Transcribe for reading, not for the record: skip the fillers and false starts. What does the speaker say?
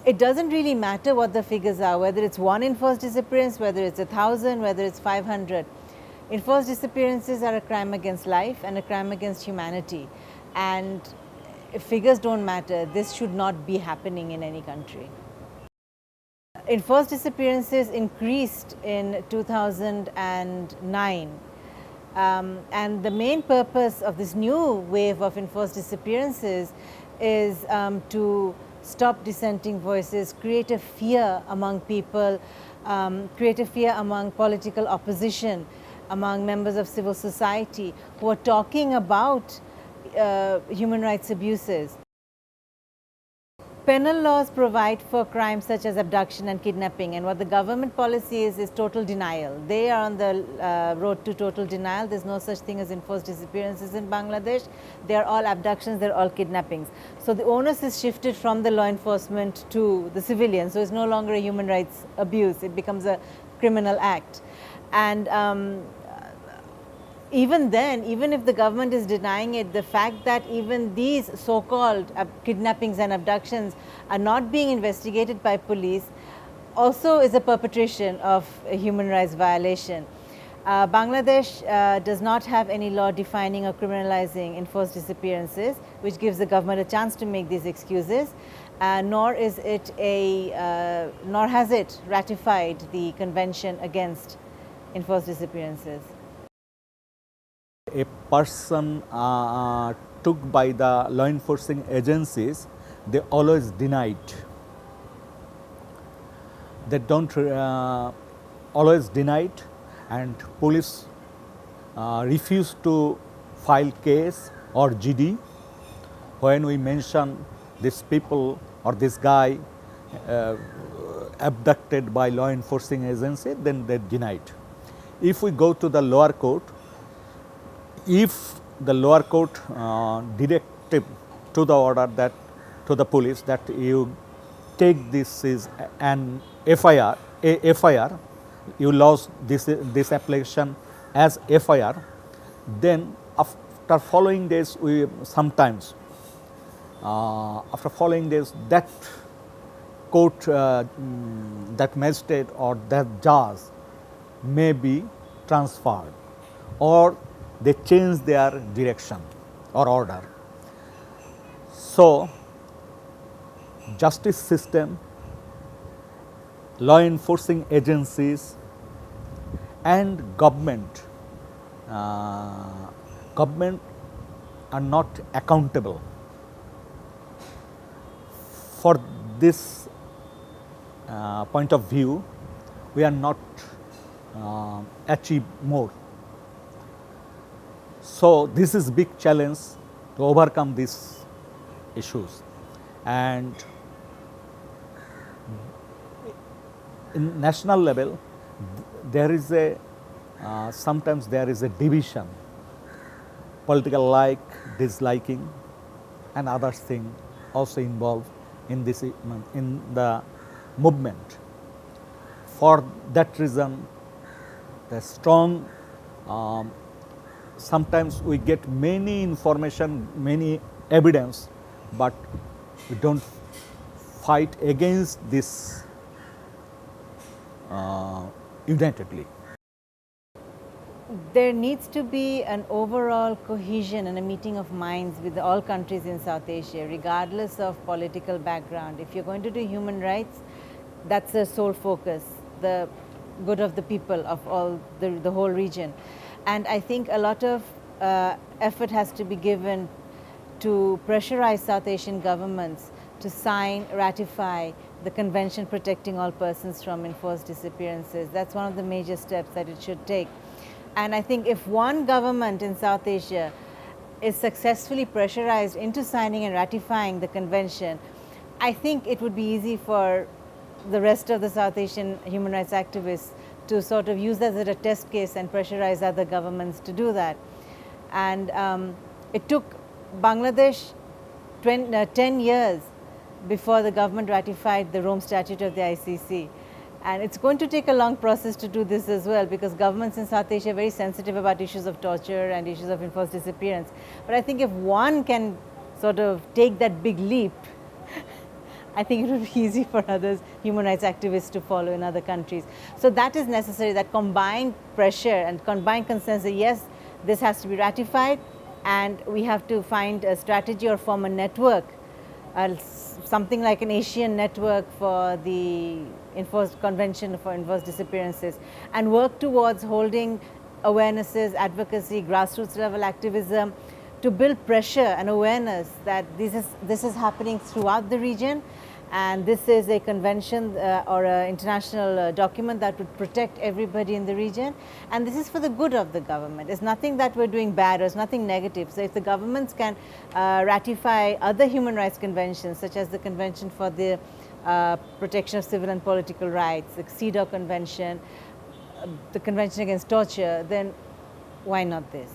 it doesn't really matter what the figures are, whether it's 1 enforced disappearance, whether it's 1,000, whether it's 500. Enforced disappearances are a crime against life and a crime against humanity. And if figures don't matter, this should not be happening in any country. Enforced disappearances increased in 2009. And the main purpose of this new wave of enforced disappearances is to stop dissenting voices, create a fear among people, create a fear among political opposition, among members of civil society who are talking about human rights abuses. Penal laws provide for crimes such as abduction and kidnapping, and what the government policy is total denial. They are on the road to total denial. There's no such thing as enforced disappearances in Bangladesh. They are all abductions, they're all kidnappings. So the onus is shifted from the law enforcement to the civilians. So it's no longer a human rights abuse, it becomes a criminal act. And even then, even if the government is denying it, the fact that even these so-called kidnappings and abductions are not being investigated by police also is a perpetration of a human rights violation. Bangladesh does not have any law defining or criminalizing enforced disappearances, which gives the government a chance to make these excuses, nor has it ratified the Convention against enforced disappearances. A person took by the law enforcing agencies, they always denied. They don't always denied, and police refused to file case or GD. When we mention these people or this guy abducted by law enforcing agency, then they denied. If we go to the lower court, if the lower court directive to the order that to the police that you take this is an FIR, you lodge this application as FIR, then after following days we sometimes after following days that court that magistrate or that judge may be transferred or they change their direction or order. So, justice system, law enforcing agencies and government are not accountable for this point of view. We are not achieve more. So, this is big challenge to overcome these issues, and in national level there is a sometimes there is a division, political disliking and other thing also involved in this in the movement. For that reason, the strong sometimes we get many information, many evidence, but we don't fight against this unitedly. There needs to be an overall cohesion and a meeting of minds with all countries in South Asia, regardless of political background. If you're going to do human rights, that's the sole focus, the good of the people of all the whole region. And I think a lot of effort has to be given to pressurize South Asian governments to sign, ratify the Convention protecting all persons from enforced disappearances. That's one of the major steps that it should take. And I think if one government in South Asia is successfully pressurized into signing and ratifying the convention, I think it would be easy for the rest of the South Asian human rights activists to sort of use that as a test case and pressurize other governments to do that. And it took Bangladesh 10 years before the government ratified the Rome Statute of the ICC. And it's going to take a long process to do this as well, because governments in South Asia are very sensitive about issues of torture and issues of enforced disappearance. But I think if one can sort of take that big leap, I think it would be easy for others, human rights activists, to follow in other countries. So that is necessary, that combined pressure and combined consensus, yes, this has to be ratified, and we have to find a strategy or form a network, something like an Asian network for the enforced convention for enforced disappearances, and work towards holding awarenesses, advocacy, grassroots level activism, to build pressure and awareness that this is happening throughout the region, and this is a convention or an international document that would protect everybody in the region, and this is for the good of the government. It's nothing that we're doing bad, or it's nothing negative. So if the governments can ratify other human rights conventions, such as the Convention for the Protection of Civil and Political Rights, the CEDAW Convention, the Convention Against Torture, then why not this?